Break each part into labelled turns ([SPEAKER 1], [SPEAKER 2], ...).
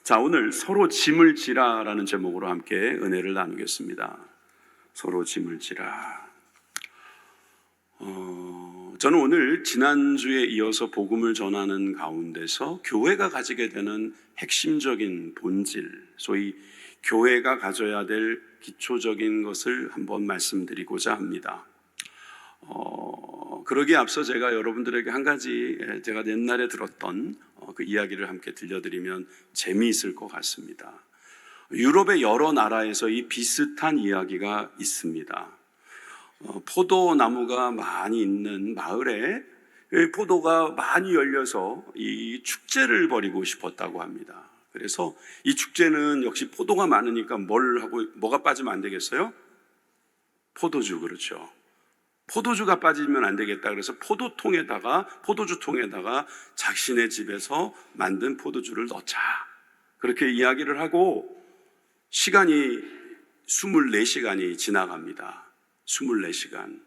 [SPEAKER 1] 자, 오늘 서로 짐을 지라라는 제목으로 함께 은혜를 나누겠습니다. 서로 짐을 지라. 저는 오늘 지난주에 이어서 복음을 전하는 가운데서 교회가 가지게 되는 핵심적인 본질, 소위 교회가 가져야 될 기초적인 것을 한번 말씀드리고자 합니다. 그러기에 앞서 제가 여러분들에게 한 가지 제가 옛날에 들었던 그 이야기를 함께 들려드리면 재미있을 것 같습니다. 유럽의 여러 나라에서 이 비슷한 이야기가 있습니다. 포도나무가 많이 있는 마을에 포도가 많이 열려서 이 축제를 벌이고 싶었다고 합니다. 그래서 이 축제는 역시 포도가 많으니까 뭐가 빠지면 안 되겠어요? 포도주, 그렇죠. 포도주가 빠지면 안 되겠다. 그래서 포도주통에다가 자신의 집에서 만든 포도주를 넣자. 그렇게 이야기를 하고 시간이 24시간이 지나갑니다. 24시간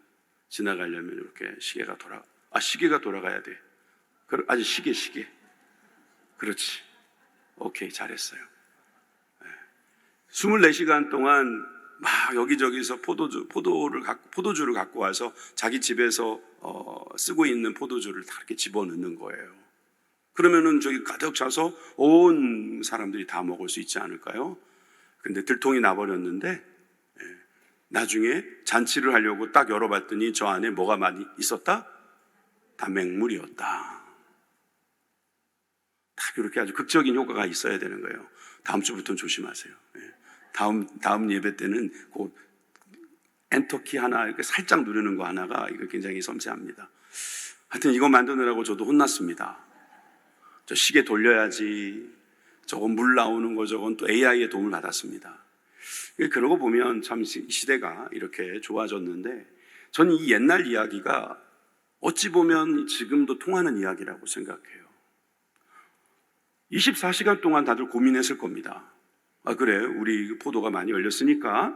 [SPEAKER 1] 지나가려면 이렇게 시계가 돌아가야 돼. 아직 시계. 그렇지. 오케이, 잘했어요. 24시간 동안 막 여기저기서 포도주를 갖고 와서 자기 집에서 쓰고 있는 포도주를 다 이렇게 집어넣는 거예요. 그러면은 저기 가득 차서 온 사람들이 다 먹을 수 있지 않을까요? 근데 들통이 나버렸는데 나중에 잔치를 하려고 딱 열어봤더니 저 안에 뭐가 많이 있었다? 다 맹물이었다. 딱 이렇게 아주 극적인 효과가 있어야 되는 거예요. 다음 주부터는 조심하세요. 다음 예배 때는 그 엔터키 하나 이렇게 살짝 누르는 거 하나가 이거 굉장히 섬세합니다. 하여튼 이거 만드느라고 저도 혼났습니다. 저 시계 돌려야지. 저건 물 나오는 거 저건 또 AI의 도움을 받았습니다. 그러고 보면 참 시대가 이렇게 좋아졌는데 저는 이 옛날 이야기가 어찌 보면 지금도 통하는 이야기라고 생각해요. 24시간 동안 다들 고민했을 겁니다. 그래, 우리 포도가 많이 열렸으니까,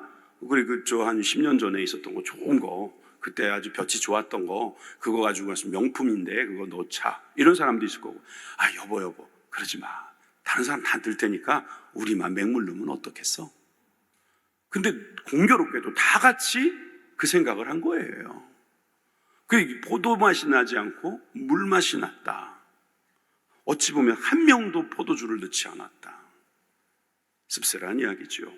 [SPEAKER 1] 그리고 저 한 10년 전에 있었던 거 좋은 거, 그때 아주 볕이 좋았던 거, 그거 가지고 가서 명품인데 그거 넣자. 이런 사람도 있을 거고, 여보, 그러지 마. 다른 사람 다 들 테니까 우리만 맹물 넣으면 어떻겠어? 근데 공교롭게도 다 같이 그 생각을 한 거예요. 그 포도 맛이 나지 않고 물 맛이 났다. 어찌 보면 한 명도 포도주를 넣지 않았다. 씁쓸한 이야기죠.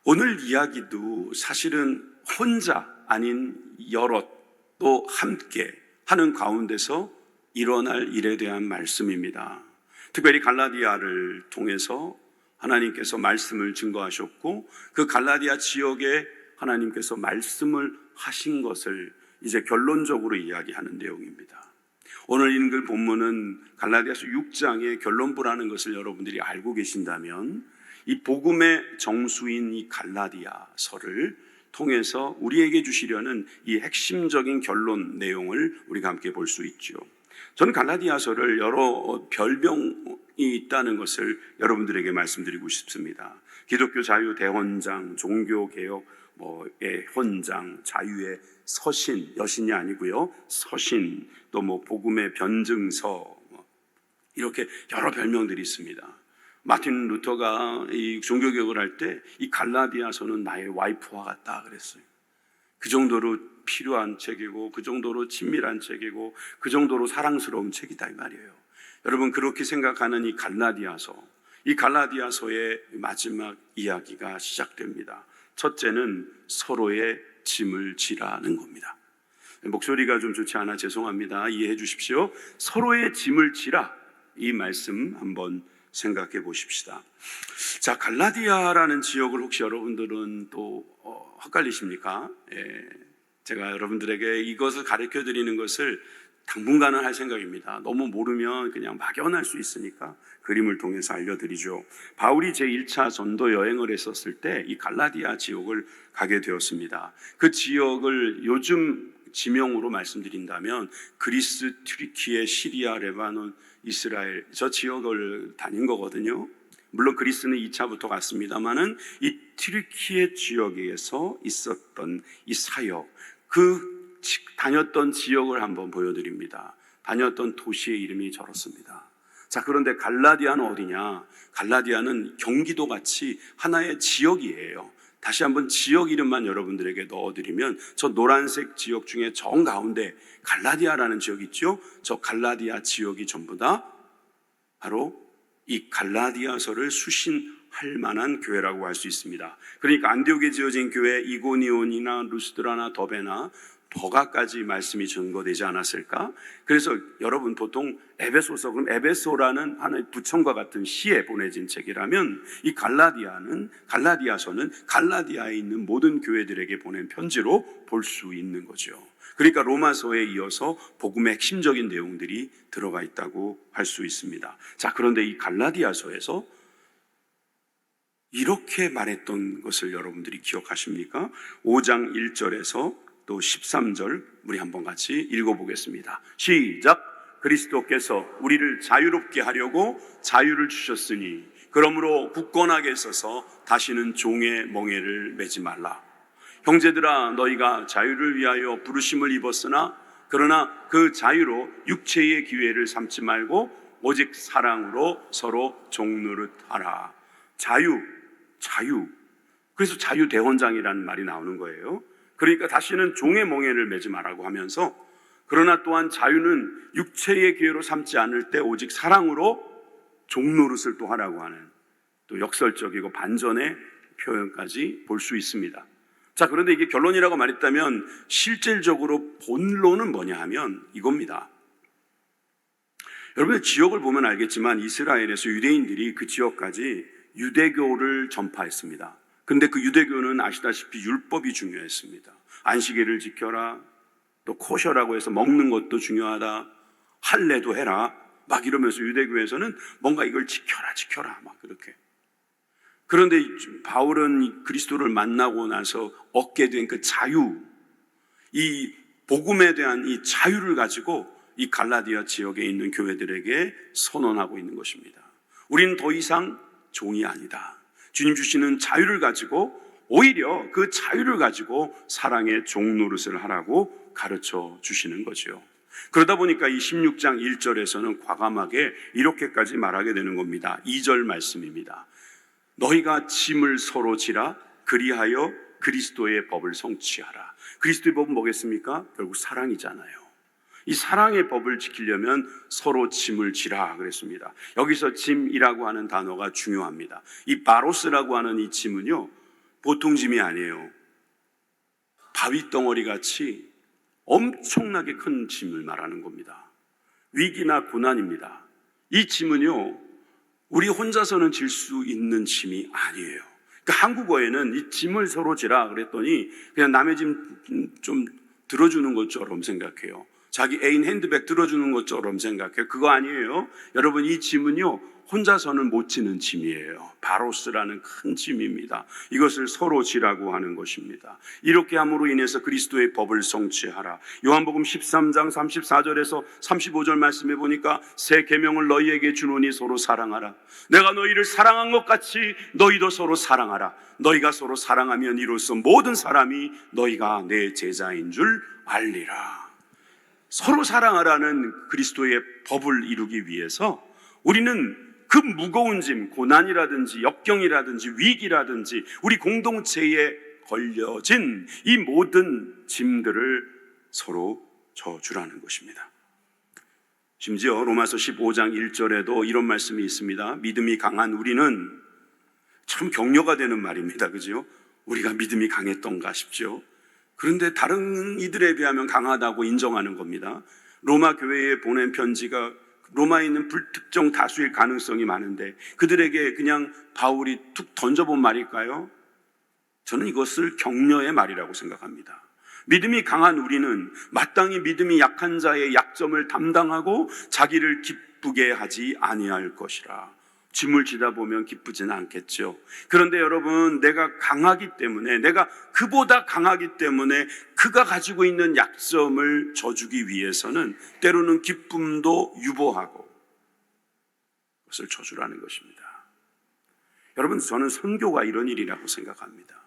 [SPEAKER 1] 오늘 이야기도 사실은 혼자 아닌 여럿 또 함께 하는 가운데서 일어날 일에 대한 말씀입니다. 특별히 갈라디아를 통해서 하나님께서 말씀을 증거하셨고 그 갈라디아 지역에 하나님께서 말씀을 하신 것을 이제 결론적으로 이야기하는 내용입니다. 오늘 읽을 본문은 갈라디아서 6장의 결론부라는 것을 여러분들이 알고 계신다면 이 복음의 정수인 이 갈라디아서를 통해서 우리에게 주시려는 이 핵심적인 결론 내용을 우리가 함께 볼 수 있죠. 저는 갈라디아서를 여러 별명이 있다는 것을 여러분들에게 말씀드리고 싶습니다. 기독교 자유 대헌장, 종교개혁 헌장, 자유의 서신, 여신이 아니고요, 서신, 또 복음의 변증서, 이렇게 여러 별명들이 있습니다. 마틴 루터가 이 종교개혁을 할 때 이 갈라디아서는 나의 와이프와 같다 그랬어요. 그 정도로 필요한 책이고, 그 정도로 친밀한 책이고, 그 정도로 사랑스러운 책이다 이 말이에요. 여러분, 그렇게 생각하는 이 갈라디아서의 마지막 이야기가 시작됩니다. 첫째는 서로의 짐을 지라는 겁니다. 목소리가 좀 좋지 않아 죄송합니다. 이해해 주십시오. 서로의 짐을 지라, 이 말씀 한번 생각해 보십시다. 자, 갈라디아라는 지역을 혹시 여러분들은 또 헷갈리십니까? 제가 여러분들에게 이것을 가르쳐 드리는 것을 당분간은 할 생각입니다. 너무 모르면 그냥 막연할 수 있으니까 그림을 통해서 알려드리죠. 바울이 제1차 전도 여행을 했었을 때 이 갈라디아 지역을 가게 되었습니다. 그 지역을 요즘 지명으로 말씀드린다면 그리스, 튀르키예, 시리아, 레바논, 이스라엘, 저 지역을 다닌 거거든요. 물론 그리스는 2차부터 갔습니다만은 이 튀르키예 지역에서 있었던 이 사역, 그 다녔던 지역을 한번 보여드립니다. 다녔던 도시의 이름이 저렇습니다. 자, 그런데 갈라디아는 어디냐? 갈라디아는 경기도 같이 하나의 지역이에요. 다시 한번 지역 이름만 여러분들에게 넣어드리면 저 노란색 지역 중에 정가운데 갈라디아라는 지역이 있죠. 저 갈라디아 지역이 전부 다 바로 이 갈라디아서를 수신할 만한 교회라고 할 수 있습니다. 그러니까 안디옥에 지어진 교회 이고니온이나 루스드라나 더베나 더가까지 말씀이 증거되지 않았을까? 그래서 여러분 보통 에베소서, 그럼 에베소라는 하나의 부청과 같은 시에 보내진 책이라면 이 갈라디아서는 갈라디아에 있는 모든 교회들에게 보낸 편지로 볼 수 있는 거죠. 그러니까 로마서에 이어서 복음의 핵심적인 내용들이 들어가 있다고 할 수 있습니다. 자, 그런데 이 갈라디아서에서 이렇게 말했던 것을 여러분들이 기억하십니까? 5장 1절에서 또 13절 우리 한번 같이 읽어보겠습니다. 시작! 그리스도께서 우리를 자유롭게 하려고 자유를 주셨으니 그러므로 굳건하게 서서 다시는 종의 멍에를 매지 말라. 형제들아, 너희가 자유를 위하여 부르심을 입었으나 그러나 그 자유로 육체의 기회를 삼지 말고 오직 사랑으로 서로 종노릇 하라. 자유. 그래서 자유대원장이라는 말이 나오는 거예요. 그러니까 다시는 종의 멍에를 매지 말라고 하면서 그러나 또한 자유는 육체의 기회로 삼지 않을 때 오직 사랑으로 종노릇을 또 하라고 하는 또 역설적이고 반전의 표현까지 볼 수 있습니다. 자, 그런데 이게 결론이라고 말했다면 실질적으로 본론은 뭐냐 하면 이겁니다. 여러분 지역을 보면 알겠지만 이스라엘에서 유대인들이 그 지역까지 유대교를 전파했습니다. 근데 그 유대교는 아시다시피 율법이 중요했습니다. 안식일을 지켜라, 또 코셔라고 해서 먹는 것도 중요하다, 할례도 해라, 막 이러면서 유대교에서는 뭔가 이걸 지켜라 막 그렇게. 그런데 바울은 그리스도를 만나고 나서 얻게 된 그 자유, 이 복음에 대한 이 자유를 가지고 이 갈라디아 지역에 있는 교회들에게 선언하고 있는 것입니다. 우리는 더 이상 종이 아니다. 주님 주시는 자유를 가지고 오히려 그 자유를 가지고 사랑의 종노릇을 하라고 가르쳐 주시는 거죠. 그러다 보니까 이 16장 1절에서는 과감하게 이렇게까지 말하게 되는 겁니다. 2절 말씀입니다. 너희가 짐을 서로 지라 그리하여 그리스도의 법을 성취하라. 그리스도의 법은 뭐겠습니까? 결국 사랑이잖아요. 이 사랑의 법을 지키려면 서로 짐을 지라 그랬습니다. 여기서 짐이라고 하는 단어가 중요합니다. 이 바로스라고 하는 이 짐은요, 보통 짐이 아니에요. 바위덩어리 같이 엄청나게 큰 짐을 말하는 겁니다. 위기나 고난입니다. 이 짐은요, 우리 혼자서는 질 수 있는 짐이 아니에요. 그러니까 한국어에는 이 짐을 서로 지라 그랬더니 그냥 남의 짐 좀 들어주는 것처럼 생각해요. 자기 애인 핸드백 들어주는 것처럼 생각해요. 그거 아니에요. 여러분, 이 짐은요, 혼자서는 못 지는 짐이에요. 바로스라는 큰 짐입니다. 이것을 서로 지라고 하는 것입니다. 이렇게 함으로 인해서 그리스도의 법을 성취하라. 요한복음 13장 34절에서 35절 말씀해 보니까 새 계명을 너희에게 주노니 서로 사랑하라. 내가 너희를 사랑한 것 같이 너희도 서로 사랑하라. 너희가 서로 사랑하면 이로써 모든 사람이 너희가 내 제자인 줄 알리라. 서로 사랑하라는 그리스도의 법을 이루기 위해서 우리는 그 무거운 짐, 고난이라든지 역경이라든지 위기라든지 우리 공동체에 걸려진 이 모든 짐들을 서로 져주라는 것입니다. 심지어 로마서 15장 1절에도 이런 말씀이 있습니다. 믿음이 강한 우리는, 참 격려가 되는 말입니다. 그죠? 우리가 믿음이 강했던가 싶죠. 그런데 다른 이들에 비하면 강하다고 인정하는 겁니다. 로마 교회에 보낸 편지가 로마에 있는 불특정 다수일 가능성이 많은데 그들에게 그냥 바울이 툭 던져본 말일까요? 저는 이것을 격려의 말이라고 생각합니다. 믿음이 강한 우리는 마땅히 믿음이 약한 자의 약점을 담당하고 자기를 기쁘게 하지 아니할 것이라. 짐을 지다 보면 기쁘지는 않겠죠. 그런데 여러분, 내가 강하기 때문에, 내가 그보다 강하기 때문에 그가 가지고 있는 약점을 져주기 위해서는 때로는 기쁨도 유보하고 그것을 져주라는 것입니다. 여러분, 저는 선교가 이런 일이라고 생각합니다.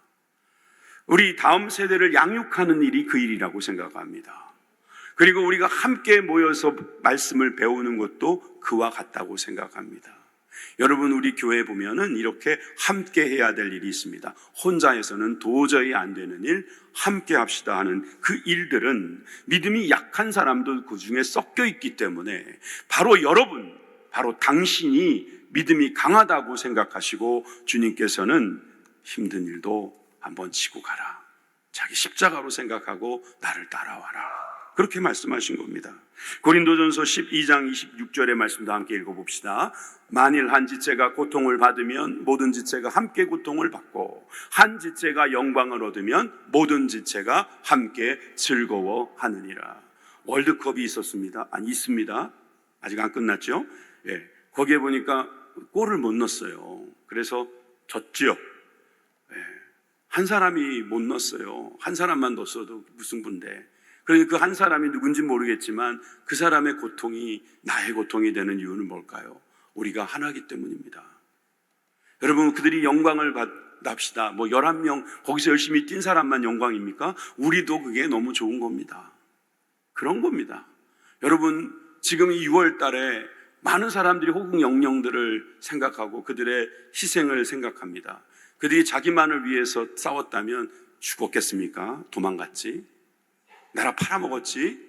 [SPEAKER 1] 우리 다음 세대를 양육하는 일이 그 일이라고 생각합니다. 그리고 우리가 함께 모여서 말씀을 배우는 것도 그와 같다고 생각합니다. 여러분, 우리 교회에 보면은 이렇게 함께 해야 될 일이 있습니다. 혼자 해서는 도저히 안 되는 일, 함께 합시다 하는 그 일들은 믿음이 약한 사람도 그 중에 섞여 있기 때문에 바로 여러분, 바로 당신이 믿음이 강하다고 생각하시고 주님께서는 힘든 일도 한번 지고 가라, 자기 십자가로 생각하고 나를 따라와라, 그렇게 말씀하신 겁니다. 고린도전서 12장 26절의 말씀도 함께 읽어봅시다. 만일 한 지체가 고통을 받으면 모든 지체가 함께 고통을 받고, 한 지체가 영광을 얻으면 모든 지체가 함께 즐거워하느니라. 월드컵이 있었습니다. 아니, 있습니다. 아직 안 끝났죠? 예, 거기에 보니까 골을 못 넣었어요. 그래서 졌죠. 예, 한 사람이 못 넣었어요. 한 사람만 넣었어도 무승부인데, 그러니까 그 한 사람이 누군지 모르겠지만 그 사람의 고통이 나의 고통이 되는 이유는 뭘까요? 우리가 하나이기 때문입니다. 여러분, 그들이 영광을 받합시다. 11명 거기서 열심히 뛴 사람만 영광입니까? 우리도 그게 너무 좋은 겁니다. 그런 겁니다. 여러분, 지금 이 6월 달에 많은 사람들이 호국 영령들을 생각하고 그들의 희생을 생각합니다. 그들이 자기만을 위해서 싸웠다면 죽었겠습니까? 도망갔지? 나라 팔아먹었지?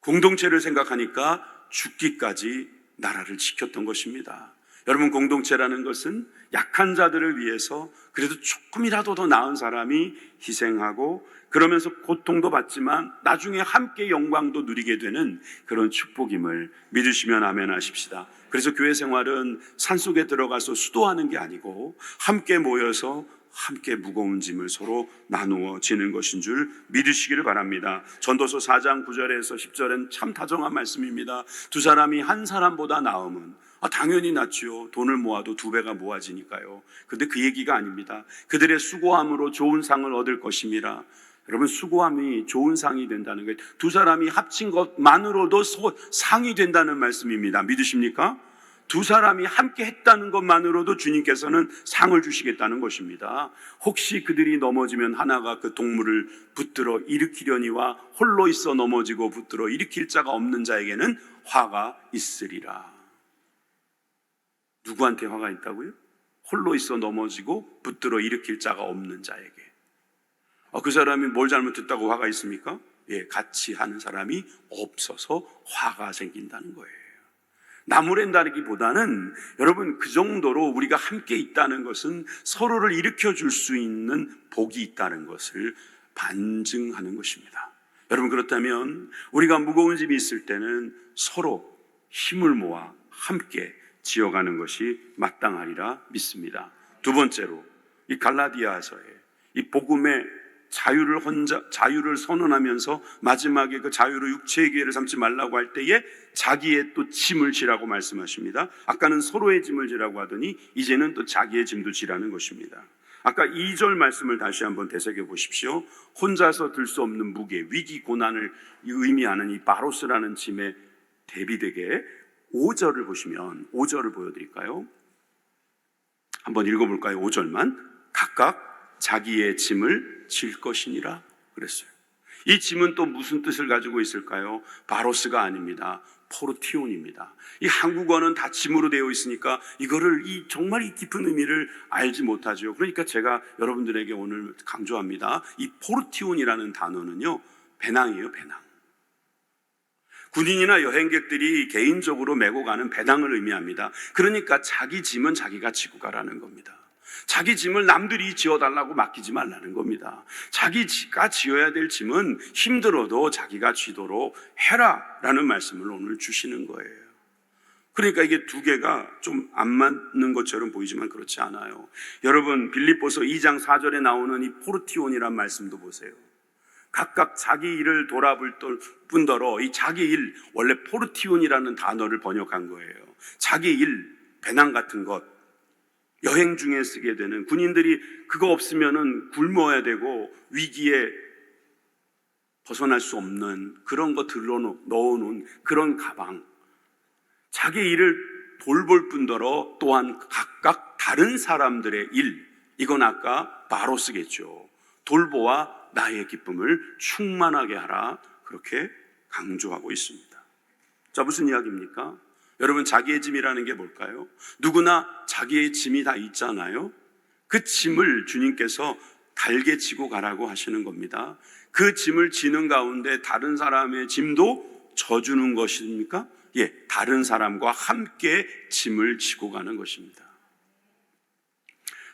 [SPEAKER 1] 공동체를 생각하니까 죽기까지 나라를 지켰던 것입니다. 여러분, 공동체라는 것은 약한 자들을 위해서 그래도 조금이라도 더 나은 사람이 희생하고 그러면서 고통도 받지만 나중에 함께 영광도 누리게 되는 그런 축복임을 믿으시면 아멘 하십시다. 그래서 교회 생활은 산속에 들어가서 수도하는 게 아니고 함께 모여서 함께 무거운 짐을 서로 나누어 지는 것인 줄 믿으시기를 바랍니다. 전도서 4장 9절에서 10절은 참 다정한 말씀입니다. 두 사람이 한 사람보다 나음은 당연히 낫지요. 돈을 모아도 2배가 모아지니까요. 근데 그 얘기가 아닙니다. 그들의 수고함으로 좋은 상을 얻을 것입니다. 여러분, 수고함이 좋은 상이 된다는 거예요. 두 사람이 합친 것만으로도 상이 된다는 말씀입니다. 믿으십니까? 두 사람이 함께 했다는 것만으로도 주님께서는 상을 주시겠다는 것입니다. 혹시 그들이 넘어지면 하나가 그 동물을 붙들어 일으키려니와 홀로 있어 넘어지고 붙들어 일으킬 자가 없는 자에게는 화가 있으리라. 누구한테 화가 있다고요? 홀로 있어 넘어지고 붙들어 일으킬 자가 없는 자에게. 그 사람이 뭘 잘못했다고 화가 있습니까? 예, 같이 하는 사람이 없어서 화가 생긴다는 거예요. 나무랜다기보다는 여러분, 그 정도로 우리가 함께 있다는 것은 서로를 일으켜 줄 수 있는 복이 있다는 것을 반증하는 것입니다. 여러분, 그렇다면 우리가 무거운 짐이 있을 때는 서로 힘을 모아 함께 지어가는 것이 마땅하리라 믿습니다. 두 번째로, 이 갈라디아서에 이 복음의 자유를 선언하면서 마지막에 그 자유로 육체의 기회를 삼지 말라고 할 때에 자기의 또 짐을 지라고 말씀하십니다. 아까는 서로의 짐을 지라고 하더니 이제는 또 자기의 짐도 지라는 것입니다. 아까 2절 말씀을 다시 한번 되새겨 보십시오. 혼자서 들 수 없는 무게, 위기, 고난을 의미하는 이 바로스라는 짐에 대비되게 5절을 보시면, 5절을 보여드릴까요? 한번 읽어볼까요? 5절만. 각각 자기의 짐을 질 것이니라 그랬어요. 이 짐은 또 무슨 뜻을 가지고 있을까요? 바로스가 아닙니다. 포르티온입니다. 이 한국어는 다 짐으로 되어 있으니까 이거를 정말 이 깊은 의미를 알지 못하죠. 그러니까 제가 여러분들에게 오늘 강조합니다. 이 포르티온이라는 단어는요, 배낭이에요, 배낭. 군인이나 여행객들이 개인적으로 메고 가는 배낭을 의미합니다. 그러니까 자기 짐은 자기가 지고 가라는 겁니다. 자기 짐을 남들이 지어달라고 맡기지 말라는 겁니다. 자기가 지어야 될 짐은 힘들어도 자기가 지도록 해라라는 말씀을 오늘 주시는 거예요. 그러니까 이게 두 개가 좀 안 맞는 것처럼 보이지만 그렇지 않아요. 여러분, 빌립보서 2장 4절에 나오는 이 포르티온이란 말씀도 보세요. 각각 자기 일을 돌아볼 뿐더러 이 자기 일, 원래 포르티온이라는 단어를 번역한 거예요. 자기 일, 배낭 같은 것, 여행 중에 쓰게 되는, 군인들이 그거 없으면은 굶어야 되고 위기에 벗어날 수 없는 그런 거 넣어놓은 그런 가방, 자기 일을 돌볼 뿐더러 또한 각각 다른 사람들의 일, 이건 아까 바로스겠죠. 돌보아 나의 기쁨을 충만하게 하라, 그렇게 강조하고 있습니다. 자, 무슨 이야기입니까? 여러분, 자기의 짐이라는 게 뭘까요? 누구나 자기의 짐이 다 있잖아요. 그 짐을 주님께서 달게 지고 가라고 하시는 겁니다. 그 짐을 지는 가운데 다른 사람의 짐도 져주는 것입니까? 예, 다른 사람과 함께 짐을 지고 가는 것입니다.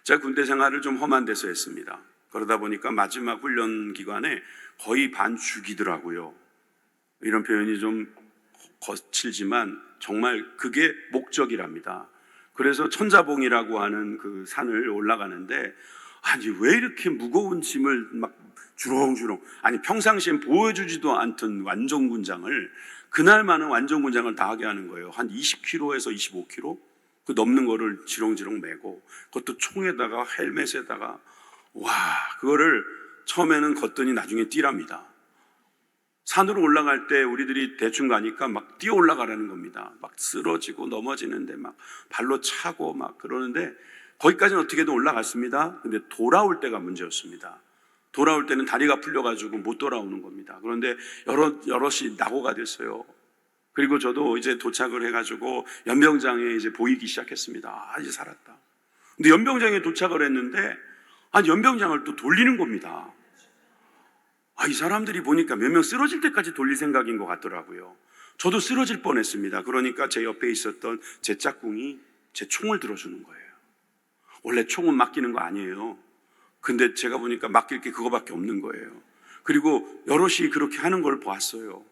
[SPEAKER 1] 제가 군대 생활을 좀 험한 데서 했습니다. 그러다 보니까 마지막 훈련 기간에 거의 반 죽이더라고요. 이런 표현이 좀 거칠지만 정말 그게 목적이랍니다. 그래서 천자봉이라고 하는 그 산을 올라가는데, 아니 왜 이렇게 무거운 짐을 막 주렁주렁, 아니 평상시엔 보여주지도 않던 완전군장을, 그날만은 완전군장을 다 하게 하는 거예요. 한 20kg에서 25kg 그 넘는 거를 지렁지렁 메고, 그것도 총에다가 헬멧에다가, 와, 그거를 처음에는 걷더니 나중에 뛰랍니다. 산으로 올라갈 때 우리들이 대충 가니까 막 뛰어 올라가라는 겁니다. 막 쓰러지고 넘어지는데 막 발로 차고 막 그러는데, 거기까지는 어떻게든 올라갔습니다. 근데 돌아올 때가 문제였습니다. 돌아올 때는 다리가 풀려가지고 못 돌아오는 겁니다. 그런데 여럿이 낙오가 됐어요. 그리고 저도 이제 도착을 해가지고 연병장에 이제 보이기 시작했습니다. 아, 이제 살았다. 근데 연병장에 도착을 했는데, 아니 연병장을 또 돌리는 겁니다. 아, 이 사람들이 보니까 몇 명 쓰러질 때까지 돌릴 생각인 것 같더라고요. 저도 쓰러질 뻔했습니다. 그러니까 제 옆에 있었던 제 짝꿍이 제 총을 들어주는 거예요. 원래 총은 맡기는 거 아니에요. 근데 제가 보니까 맡길 게 그거밖에 없는 거예요. 그리고 여럿이 그렇게 하는 걸 보았어요.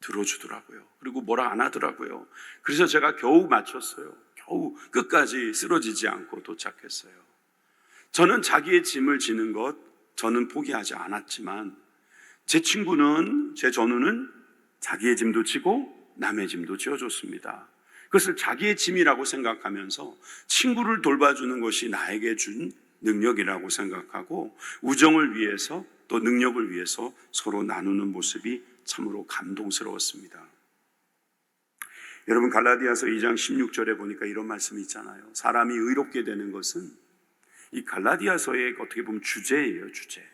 [SPEAKER 1] 들어주더라고요. 그리고 뭐라 안 하더라고요. 그래서 제가 겨우 맞췄어요. 겨우 끝까지 쓰러지지 않고 도착했어요. 저는 자기의 짐을 지는 것, 저는 포기하지 않았지만, 제 친구는, 제 전우는 자기의 짐도 지고 남의 짐도 지어줬습니다. 그것을 자기의 짐이라고 생각하면서 친구를 돌봐주는 것이 나에게 준 능력이라고 생각하고, 우정을 위해서 또 능력을 위해서 서로 나누는 모습이 참으로 감동스러웠습니다. 여러분, 갈라디아서 2장 16절에 보니까 이런 말씀이 있잖아요. 사람이 의롭게 되는 것은, 이 갈라디아서의 어떻게 보면 주제예요, 주제.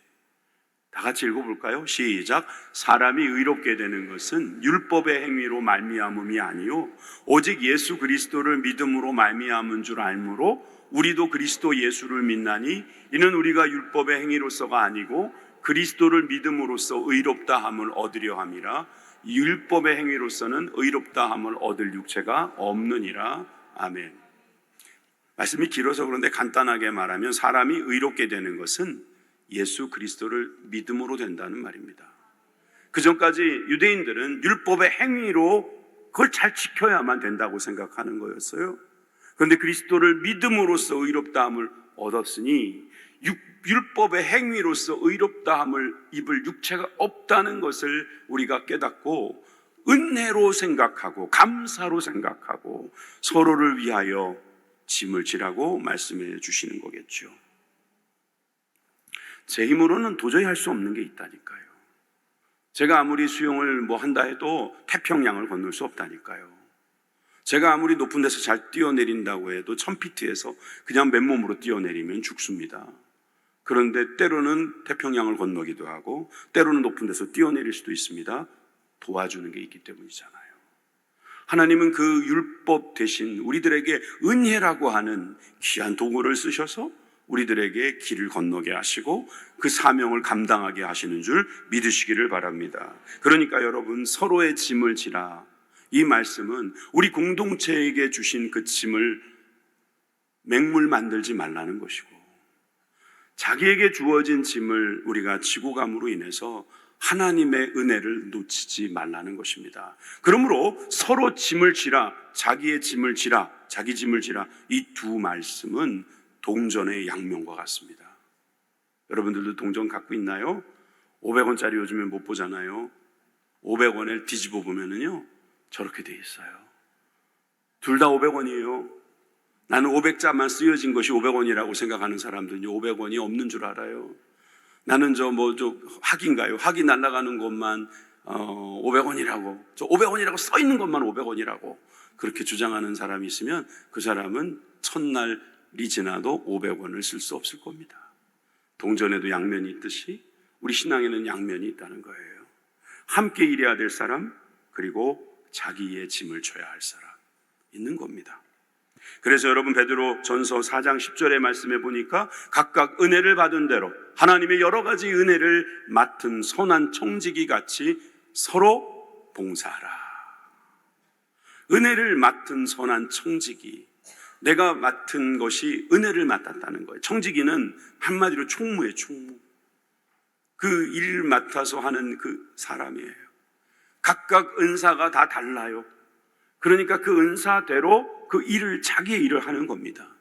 [SPEAKER 1] 다 같이 읽어볼까요? 시작. 사람이 의롭게 되는 것은 율법의 행위로 말미암음이 아니요 오직 예수 그리스도를 믿음으로 말미암은 줄 알므로 우리도 그리스도 예수를 믿나니 이는 우리가 율법의 행위로서가 아니고 그리스도를 믿음으로써 의롭다 함을 얻으려 함이라. 율법의 행위로서는 의롭다 함을 얻을 육체가 없느니라. 아멘. 말씀이 길어서 그런데 간단하게 말하면, 사람이 의롭게 되는 것은 예수 그리스도를 믿음으로 된다는 말입니다. 그 전까지 유대인들은 율법의 행위로 그걸 잘 지켜야만 된다고 생각하는 거였어요. 그런데 그리스도를 믿음으로써 의롭다함을 얻었으니 율법의 행위로서 의롭다함을 입을 육체가 없다는 것을 우리가 깨닫고 은혜로 생각하고 감사로 생각하고 서로를 위하여 짐을 지라고 말씀해 주시는 거겠죠. 제 힘으로는 도저히 할 수 없는 게 있다니까요. 제가 아무리 수영을 뭐 한다 해도 태평양을 건널 수 없다니까요. 제가 아무리 높은 데서 잘 뛰어내린다고 해도 1000피트에서 그냥 맨몸으로 뛰어내리면 죽습니다. 그런데 때로는 태평양을 건너기도 하고 때로는 높은 데서 뛰어내릴 수도 있습니다. 도와주는 게 있기 때문이잖아요. 하나님은 그 율법 대신 우리들에게 은혜라고 하는 귀한 도구를 쓰셔서 우리들에게 길을 건너게 하시고 그 사명을 감당하게 하시는 줄 믿으시기를 바랍니다. 그러니까 여러분, 서로의 짐을 지라. 이 말씀은 우리 공동체에게 주신 그 짐을 맹물 만들지 말라는 것이고, 자기에게 주어진 짐을 우리가 지고 감으로 인해서 하나님의 은혜를 놓치지 말라는 것입니다. 그러므로 서로 짐을 지라, 자기의 짐을 지라, 자기 짐을 지라, 이 두 말씀은 동전의 양면과 같습니다. 여러분들도 동전 갖고 있나요? 500원짜리 요즘에 못 보잖아요. 500원을 뒤집어 보면은요, 저렇게 돼 있어요. 둘 다 500원이에요. 나는 500자만 쓰여진 것이 500원이라고 생각하는 사람들은 500원이 없는 줄 알아요. 나는 저 학인가요? 학이 날아가는 것만 500원이라고, 저 500원이라고 써 있는 것만 500원이라고 그렇게 주장하는 사람이 있으면 그 사람은 첫날이 지나도 500원을 쓸 수 없을 겁니다. 동전에도 양면이 있듯이 우리 신앙에는 양면이 있다는 거예요. 함께 일해야 될 사람, 그리고 자기의 짐을 져야 할 사람 있는 겁니다. 그래서 여러분 베드로 전서 4장 10절의 말씀에 보니까 각각 은혜를 받은 대로 하나님의 여러 가지 은혜를 맡은 선한 청지기 같이 서로 봉사하라. 은혜를 맡은 선한 청지기, 내가 맡은 것이 은혜를 맡았다는 거예요. 청지기는 한마디로 총무예요. 총무. 그 일 맡아서 하는 그 사람이에요. 각각 은사가 다 달라요. 그러니까 그 은사대로 그 일을, 자기의 일을 하는 겁니다.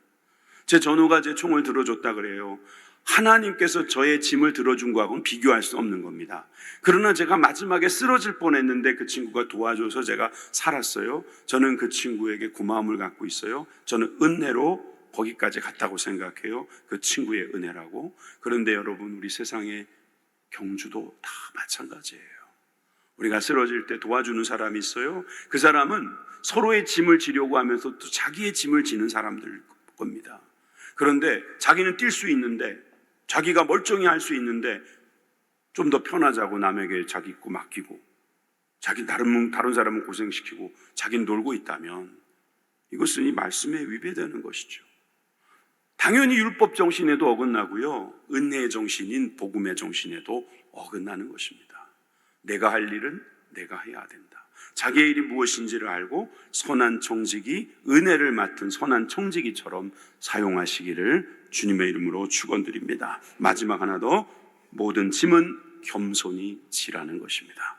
[SPEAKER 1] 제 전우가 제 총을 들어줬다 그래요. 하나님께서 저의 짐을 들어준 거하고는 비교할 수 없는 겁니다. 그러나 제가 마지막에 쓰러질 뻔했는데 그 친구가 도와줘서 제가 살았어요. 저는 그 친구에게 고마움을 갖고 있어요. 저는 은혜로 거기까지 갔다고 생각해요. 그 친구의 은혜라고. 그런데 여러분, 우리 세상의 경주도 다 마찬가지예요. 우리가 쓰러질 때 도와주는 사람이 있어요. 그 사람은 서로의 짐을 지려고 하면서 또 자기의 짐을 지는 사람들 겁니다. 그런데 자기는 뛸 수 있는데, 자기가 멀쩡히 할 수 있는데 좀 더 편하자고 남에게 자기 거 맡기고, 자기 다른 사람은 고생시키고 자기는 놀고 있다면 이것은 이 말씀에 위배되는 것이죠. 당연히 율법 정신에도 어긋나고요, 은혜의 정신인 복음의 정신에도 어긋나는 것입니다. 내가 할 일은 내가 해야 된다. 자기의 일이 무엇인지를 알고 선한 청지기, 은혜를 맡은 선한 청지기처럼 사용하시기를 주님의 이름으로 축원드립니다. 마지막 하나 더, 모든 짐은 겸손히 지라는 것입니다.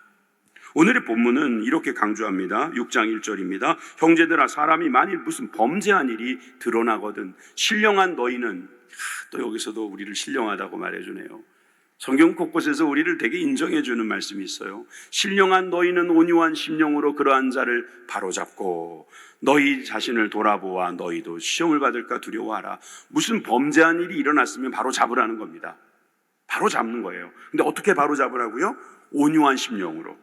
[SPEAKER 1] 오늘의 본문은 이렇게 강조합니다. 6장 1절입니다. 형제들아, 사람이 만일 무슨 범죄한 일이 드러나거든 신령한 너희는, 또 여기서도 우리를 신령하다고 말해주네요. 성경 곳곳에서 우리를 되게 인정해주는 말씀이 있어요. 신령한 너희는 온유한 심령으로 그러한 자를 바로잡고 너희 자신을 돌아보아 너희도 시험을 받을까 두려워하라. 무슨 범죄한 일이 일어났으면 바로 잡으라는 겁니다. 바로 잡는 거예요. 근데 어떻게 바로 잡으라고요? 온유한 심령으로.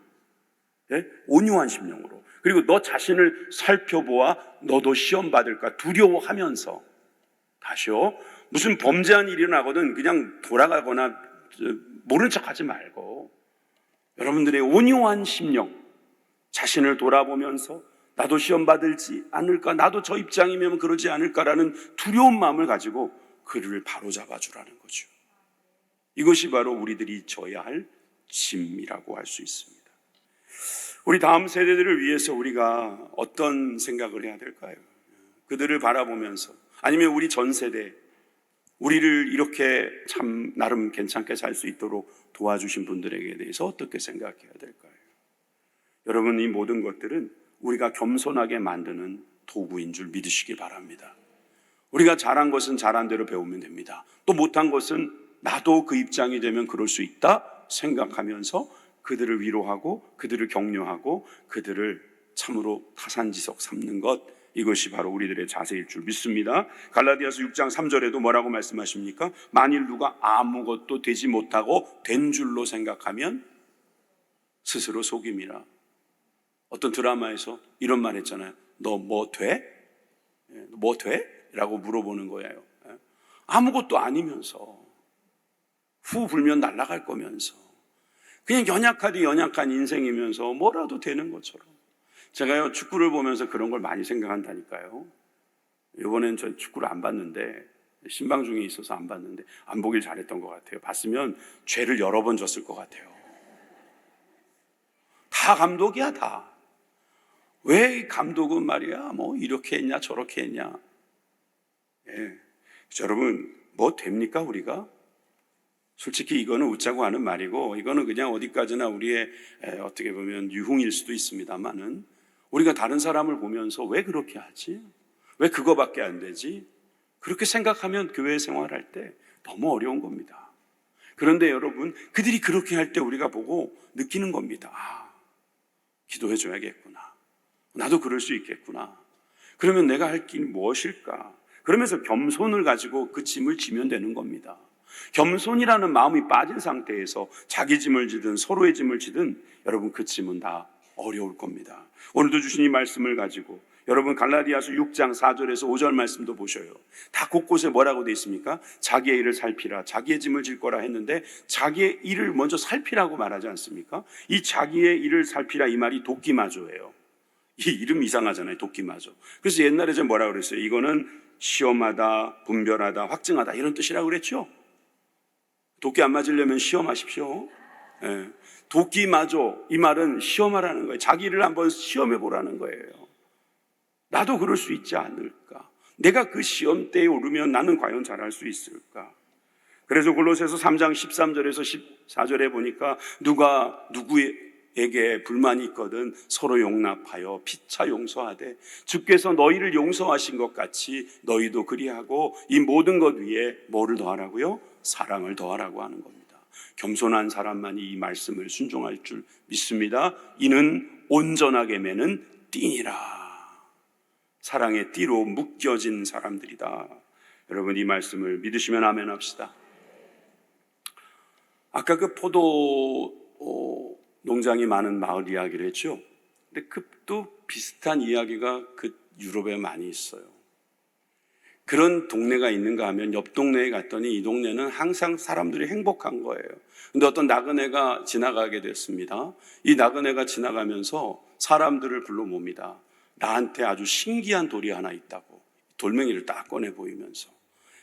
[SPEAKER 1] 네? 온유한 심령으로. 그리고 너 자신을 살펴보아 너도 시험 받을까 두려워하면서. 다시요, 무슨 범죄한 일이 일어나거든 그냥 돌아가거나 모른 척하지 말고 여러분들의 온유한 심령, 자신을 돌아보면서 나도 시험 받을지 않을까, 나도 저 입장이면 그러지 않을까라는 두려운 마음을 가지고 그를 바로잡아 주라는 거죠. 이것이 바로 우리들이 져야 할 짐이라고 할 수 있습니다. 우리 다음 세대들을 위해서 우리가 어떤 생각을 해야 될까요? 그들을 바라보면서, 아니면 우리 전 세대, 우리를 이렇게 참 나름 괜찮게 살 수 있도록 도와주신 분들에게 대해서 어떻게 생각해야 될까요? 여러분, 이 모든 것들은 우리가 겸손하게 만드는 도구인 줄 믿으시기 바랍니다. 우리가 잘한 것은 잘한 대로 배우면 됩니다. 또 못한 것은 나도 그 입장이 되면 그럴 수 있다 생각하면서 그들을 위로하고 그들을 격려하고 그들을 참으로 타산지석 삼는 것, 이것이 바로 우리들의 자세일 줄 믿습니다. 갈라디아서 6장 3절에도 뭐라고 말씀하십니까? 만일 누가 아무것도 되지 못하고 된 줄로 생각하면 스스로 속임이라. 어떤 드라마에서 이런 말 했잖아요. 너 뭐 돼? 뭐 돼? 라고 물어보는 거예요. 아무것도 아니면서, 후 불면 날아갈 거면서, 그냥 연약하디 연약한 인생이면서 뭐라도 되는 것처럼. 제가요, 축구를 보면서 그런 걸 많이 생각한다니까요. 이번엔 저 축구를 안 봤는데, 신방 중에 있어서 안 봤는데 안 보길 잘했던 것 같아요. 봤으면 죄를 여러 번 졌을 것 같아요. 다 감독이야, 다. 왜 감독은 말이야 뭐 이렇게 했냐 저렇게 했냐. 예. 여러분, 뭐 됩니까 우리가? 솔직히 이거는 웃자고 하는 말이고, 이거는 그냥 어디까지나 우리의 어떻게 보면 유흥일 수도 있습니다만은, 우리가 다른 사람을 보면서 왜 그렇게 하지? 왜 그거밖에 안 되지? 그렇게 생각하면 교회 생활할 때 너무 어려운 겁니다. 그런데 여러분, 그들이 그렇게 할 때 우리가 보고 느끼는 겁니다. 아, 기도해 줘야겠구나. 나도 그럴 수 있겠구나. 그러면 내가 할 길 무엇일까? 그러면서 겸손을 가지고 그 짐을 지면 되는 겁니다. 겸손이라는 마음이 빠진 상태에서 자기 짐을 지든 서로의 짐을 지든 여러분 그 짐은 다 어려울 겁니다. 오늘도 주신 이 말씀을 가지고 여러분 갈라디아서 6장 4절에서 5절 말씀도 보셔요. 다 곳곳에 뭐라고 돼 있습니까? 자기의 일을 살피라, 자기의 짐을 질 거라 했는데 자기의 일을 먼저 살피라고 말하지 않습니까? 이 자기의 일을 살피라 이 말이 도끼마조예요. 이 이름 이상하잖아요. 도끼마조. 그래서 옛날에 제가 뭐라고 그랬어요? 이거는 시험하다, 분별하다, 확증하다 이런 뜻이라고 그랬죠. 도끼 안 맞으려면 시험하십시오. 예. 도끼마조 이 말은 시험하라는 거예요. 자기 일을 한번 시험해 보라는 거예요. 나도 그럴 수 있지 않을까? 내가 그 시험대에 오르면 나는 과연 잘할 수 있을까? 그래서 골로새서 3장 13절에서 14절에 보니까 누가 누구에게 불만이 있거든 서로 용납하여 피차 용서하되 주께서 너희를 용서하신 것 같이 너희도 그리하고 이 모든 것 위에 뭐를 더하라고요? 사랑을 더하라고 하는 겁니다. 겸손한 사람만이 이 말씀을 순종할 줄 믿습니다. 이는 온전하게 매는 띠니라. 사랑의 띠로 묶여진 사람들이다. 여러분 이 말씀을 믿으시면 아멘 합시다. 아까 그 포도 농장이 많은 마을 이야기를 했죠. 근데 또 비슷한 이야기가 그 유럽에 많이 있어요. 그런 동네가 있는가 하면 옆 동네에 갔더니 이 동네는 항상 사람들이 행복한 거예요. 근데 어떤 나그네가 지나가게 됐습니다. 이 나그네가 지나가면서 사람들을 불러 몹니다. 나한테 아주 신기한 돌이 하나 있다고. 돌멩이를 딱 꺼내 보이면서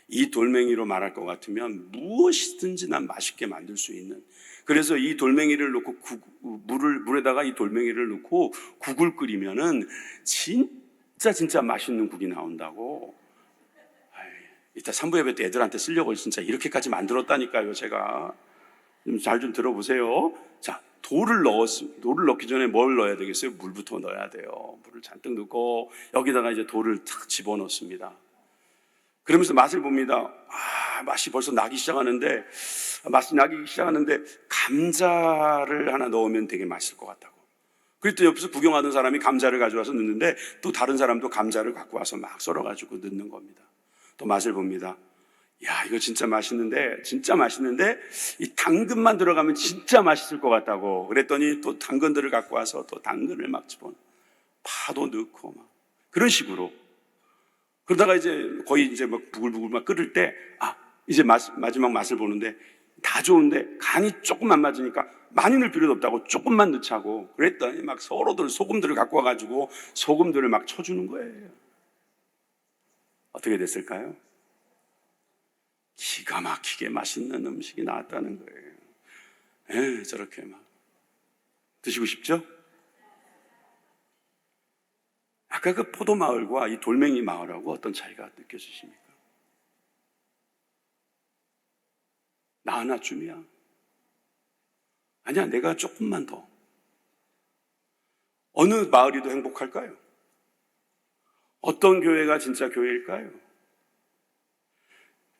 [SPEAKER 1] 이 돌멩이로 말할 것 같으면 무엇이든지 난 맛있게 만들 수 있는, 그래서 이 돌멩이를 넣고 물에다가 이 돌멩이를 넣고 국을 끓이면은 진짜 맛있는 국이 나온다고. 이따 3부 예배 때 애들한테 쓰려고 진짜 이렇게까지 만들었다니까요. 제가 잘 좀 들어보세요. 자, 돌을 넣기 전에 뭘 넣어야 되겠어요? 물부터 넣어야 돼요. 물을 잔뜩 넣고 여기다가 이제 돌을 탁 집어넣습니다. 그러면서 맛을 봅니다. 맛이 벌써 나기 시작하는데 감자를 하나 넣으면 되게 맛있을 것 같다고. 그리고 또 옆에서 구경하던 사람이 감자를 가져와서 넣는데 또 다른 사람도 감자를 갖고 와서 막 썰어가지고 넣는 겁니다. 또 맛을 봅니다. 야, 이거 진짜 맛있는데 이 당근만 들어가면 진짜 맛있을 것 같다고. 그랬더니 또 당근들을 갖고 와서 또 당근을 막 집어넣어 파도 넣고 막 그런 식으로. 그러다가 이제 거의 이제 막 부글부글 막 끓을 때 이제 마지막 맛을 보는데 다 좋은데 간이 조금 안 맞으니까 많이 넣을 필요도 없다고 조금만 넣자고. 그랬더니 막 서로들 소금들을 갖고 와가지고 소금들을 막 쳐주는 거예요. 어떻게 됐을까요? 기가 막히게 맛있는 음식이 나왔다는 거예요. 저렇게 막 드시고 싶죠? 아까 그 포도 마을과 이 돌멩이 마을하고 어떤 차이가 느껴지십니까? 나 하나쯤이야. 아니야, 내가 조금만 더. 어느 마을이 더 행복할까요? 어떤 교회가 진짜 교회일까요?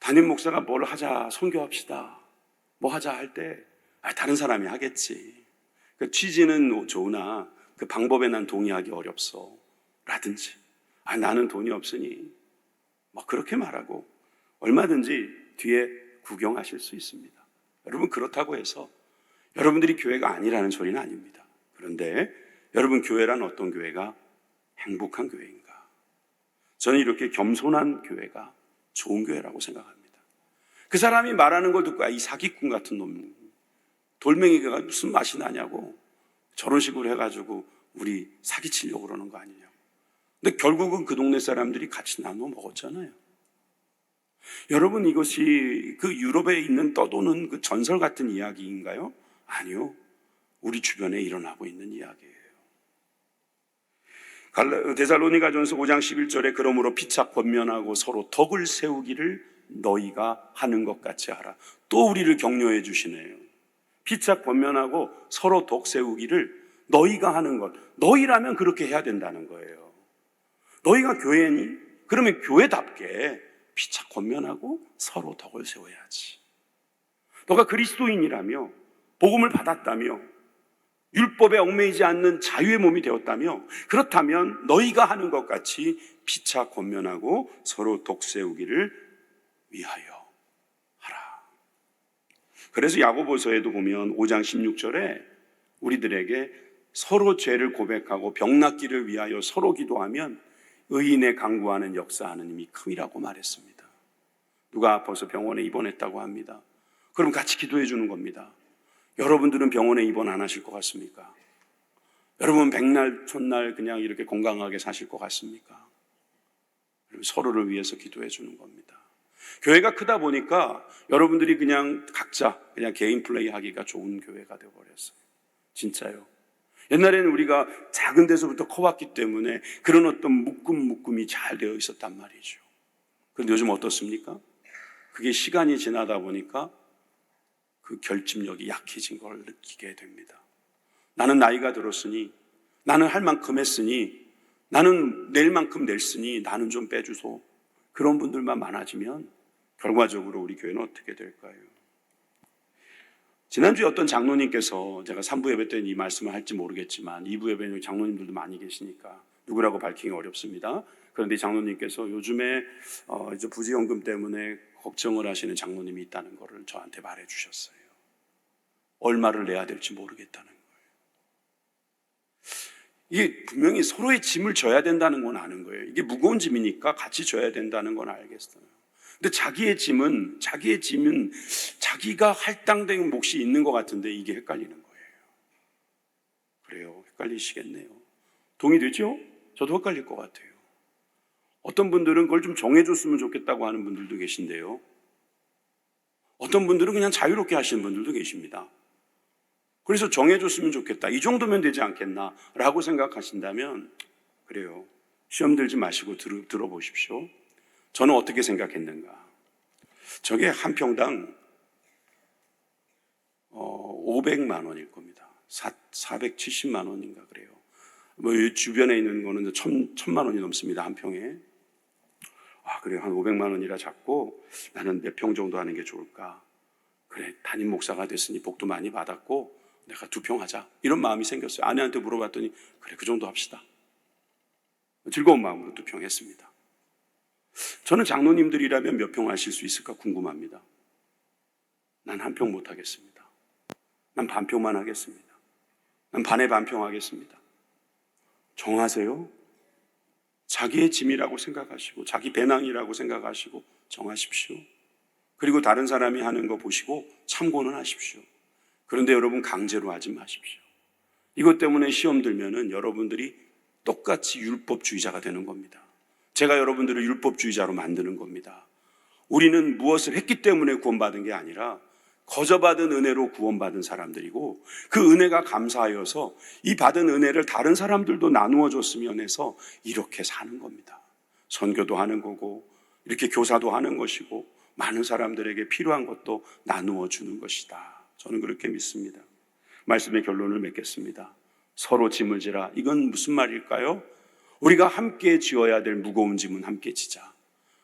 [SPEAKER 1] 담임 목사가 뭘 하자, 선교합시다, 뭐 하자 할 때 다른 사람이 하겠지. 그 취지는 좋으나 그 방법에 난 동의하기 어렵소 라든지 나는 돈이 없으니 뭐 그렇게 말하고 얼마든지 뒤에 구경하실 수 있습니다. 여러분 그렇다고 해서 여러분들이 교회가 아니라는 소리는 아닙니다. 그런데 여러분 교회란 어떤 교회가 행복한 교회인가? 저는 이렇게 겸손한 교회가 좋은 교회라고 생각합니다. 그 사람이 말하는 걸 듣고 이 사기꾼 같은 놈, 돌멩이가 무슨 맛이 나냐고 저런 식으로 해가지고 우리 사기치려고 그러는 거 아니냐고. 근데 결국은 그 동네 사람들이 같이 나눠 먹었잖아요. 여러분 이것이 그 유럽에 있는 떠도는 그 전설 같은 이야기인가요? 아니요. 우리 주변에 일어나고 있는 이야기예요. 데살로니가전서 5장 11절에 그러므로 피차 권면하고 서로 덕을 세우기를 너희가 하는 것 같이 하라. 또 우리를 격려해 주시네요. 피차 권면하고 서로 덕 세우기를 너희가 하는 것. 너희라면 그렇게 해야 된다는 거예요. 너희가 교회니? 그러면 교회답게 피차 권면하고 서로 덕을 세워야지. 너가 그리스도인이라며 복음을 받았다며 율법에 얽매이지 않는 자유의 몸이 되었다며 그렇다면 너희가 하는 것 같이 피차 권면하고 서로 덕 세우기를 위하여 하라. 그래서 야고보서에도 보면 5장 16절에 우리들에게 서로 죄를 고백하고 병 낫기를 위하여 서로 기도하면 의인의 강구하는 역사 하느님이 큼이라고 말했습니다. 누가 아파서 병원에 입원했다고 합니다. 그럼 같이 기도해 주는 겁니다. 여러분들은 병원에 입원 안 하실 것 같습니까? 여러분 백날 촌날 그냥 이렇게 건강하게 사실 것 같습니까? 서로를 위해서 기도해 주는 겁니다. 교회가 크다 보니까 여러분들이 그냥 각자 그냥 개인 플레이 하기가 좋은 교회가 되어버렸어요. 진짜요. 옛날에는 우리가 작은 데서부터 커왔기 때문에 그런 어떤 묶음이 잘 되어 있었단 말이죠. 그런데 요즘 어떻습니까? 그게 시간이 지나다 보니까 그 결집력이 약해진 걸 느끼게 됩니다. 나는 나이가 들었으니, 나는 할 만큼 했으니, 나는 낼 만큼 냈으니 나는 좀 빼주소. 그런 분들만 많아지면 결과적으로 우리 교회는 어떻게 될까요? 지난주에 어떤 장로님께서, 제가 3부 예배 때는 이 말씀을 할지 모르겠지만 2부 예배는 장로님들도 많이 계시니까 누구라고 밝히기 어렵습니다. 그런데 장로님께서 요즘에 이제 부지연금 때문에 걱정을 하시는 장로님이 있다는 것을 저한테 말해 주셨어요. 얼마를 내야 될지 모르겠다는 거예요. 이게 분명히 서로의 짐을 져야 된다는 건 아는 거예요. 이게 무거운 짐이니까 같이 져야 된다는 건 알겠어요. 근데 자기의 짐은 자기가 할당된 몫이 있는 것 같은데 이게 헷갈리는 거예요. 그래요. 헷갈리시겠네요. 동의되죠? 저도 헷갈릴 것 같아요. 어떤 분들은 그걸 좀 정해줬으면 좋겠다고 하는 분들도 계신데요. 어떤 분들은 그냥 자유롭게 하시는 분들도 계십니다. 그래서 정해줬으면 좋겠다. 이 정도면 되지 않겠나? 라고 생각하신다면, 그래요. 시험 들지 마시고 들어보십시오. 저는 어떻게 생각했는가? 저게 한 평당 500만 원일 겁니다. 470만 원인가 그래요. 뭐 주변에 있는 거는 1000만 원이 넘습니다. 한 평에. 그래요. 한 500만 원이라 잡고 나는 몇 평 정도 하는 게 좋을까? 그래, 담임 목사가 됐으니 복도 많이 받았고 내가 2평 하자. 이런 마음이 생겼어요. 아내한테 물어봤더니 그래, 그 정도 합시다. 즐거운 마음으로 2평 했습니다. 저는 장로님들이라면 몇 평 하실 수 있을까 궁금합니다. 난 1평 못 하겠습니다. 난 반평만 하겠습니다. 난 반에 반평 하겠습니다. 정하세요. 자기의 짐이라고 생각하시고 자기 배낭이라고 생각하시고 정하십시오. 그리고 다른 사람이 하는 거 보시고 참고는 하십시오. 그런데 여러분 강제로 하지 마십시오. 이것 때문에 시험 들면은 여러분들이 똑같이 율법주의자가 되는 겁니다. 제가 여러분들을 율법주의자로 만드는 겁니다. 우리는 무엇을 했기 때문에 구원받은 게 아니라 거저받은 은혜로 구원받은 사람들이고 그 은혜가 감사하여서 이 받은 은혜를 다른 사람들도 나누어 줬으면 해서 이렇게 사는 겁니다. 선교도 하는 거고 이렇게 교사도 하는 것이고 많은 사람들에게 필요한 것도 나누어 주는 것이다. 저는 그렇게 믿습니다. 말씀의 결론을 맺겠습니다. 서로 짐을 지라. 이건 무슨 말일까요? 우리가 함께 지어야 될 무거운 짐은 함께 지자.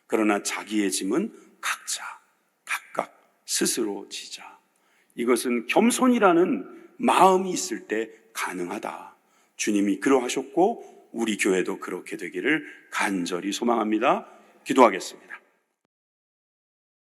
[SPEAKER 1] 그러나 자기의 짐은 각각 스스로 지자. 이것은 겸손이라는 마음이 있을 때 가능하다. 주님이 그러하셨고 우리 교회도 그렇게 되기를 간절히 소망합니다. 기도하겠습니다.